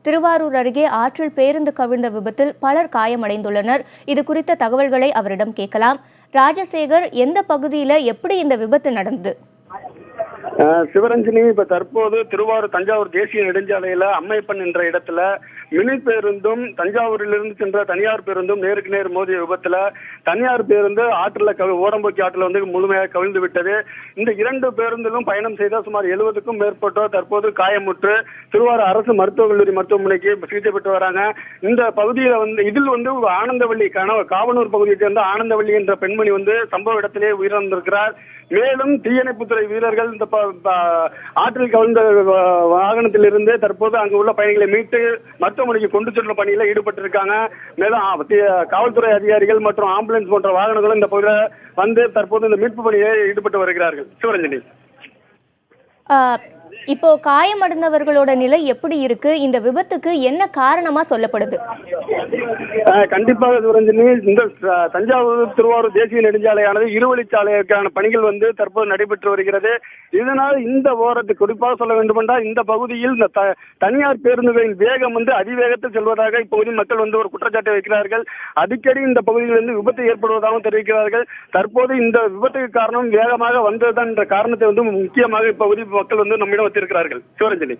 திருவாரூர் அருகே ஆற்றில் பேருந்து கவிழ்ந்த விபத்தில் பலர் காயமடைந்துள்ளனர். இது குறித்த தகவல்களை அவரிடம் கேட்கலாம். ராஜசேகர், எந்த பகுதியில எப்படி இந்த விபத்து நடந்தது? சிவரஞ்சனி, இப்ப தற்போது திருவாரூர் தஞ்சாவூர் தேசிய நெடுஞ்சாலையில அம்மைப்பன் என்ற இடத்துல மினி பேருந்தும் தஞ்சாவூரிலிருந்து சென்ற தனியார் பேருந்தும் நேருக்கு நேர் மோதிய விபத்துல தனியார் பேருந்து ஆற்றுல ஓடம்போக்கி ஆற்றுல வந்து முழுமையாக கவிழ்ந்து விட்டது. இந்த இரண்டு பேருந்திலும் பயணம் செய்த சுமார் 70க்கும் மேற்பட்டோர் தற்போது காயமுற்று திருவாரூர் அரசு மருத்துவக் கல்லூரி மருத்துவமனைக்கு சிகிச்சை பெற்று வராங்க. இந்த பகுதியில இதில் ஆனந்தவள்ளி காவனூர் பகுதியை சேர்ந்த ஆனந்தவள்ளி என்ற பெண்மணி சம்பவ இடத்திலே உயிரிழந்திருக்கிறார். மேலும் தீயணைப்புத்துறை வீரர்கள் இந்த ஆற்றில் கவிழ்ந்த வாகனத்தில் இருந்து தற்போது அங்கு உள்ள பயணிகளை மீட்டு மருத்துவமனைக்கு கொண்டு செல்லும் பணியில ஈடுபட்டிருக்காங்க. மேலும் காவல்துறை அதிகாரிகள் மற்றும் ஆம்புலன்ஸ் போன்ற வாகனங்களும் இந்த பகுதியில் தற்போது இந்த மீட்பு பணியை ஈடுபட்டு வருகிறார்கள். சிவரஞ்சனி, இப்போ காயமடைந்தவர்களோட நிலை எப்படி இருக்கு? இந்த விபத்துக்கு என்ன காரணமா சொல்லப்படுது? கண்டிப்பாக சிவரஞ்சனி, இந்த தஞ்சாவூர் திருவாரூர் தேசிய நெடுஞ்சாலையானது இருவழிச்சாலைக்கான பணிகள் தற்போது நடைபெற்று வருகிறது. இதனால் இந்த ஓரத்தை குறிப்பாக சொல்ல வேண்டுமென்றால் இந்த பகுதியில் இந்த தனியார் பேருந்துகளின் வேகம் அதிவேகத்தில் செல்வதாக இப்பகுதி மக்கள் ஒரு குற்றச்சாட்டை வைக்கிறார்கள். அடிக்கடி இந்த பகுதியில் விபத்து ஏற்படுவதாகவும் தெரிவிக்கிறார்கள். தற்போது இந்த விபத்துக்கு காரணம் வேகமாக வந்ததுதான் என்ற காரணத்தை முக்கியமாக இப்பகுதி மக்கள் நம்மிடம் வச்சிருக்கிறார்கள். சிவரஞ்சனி.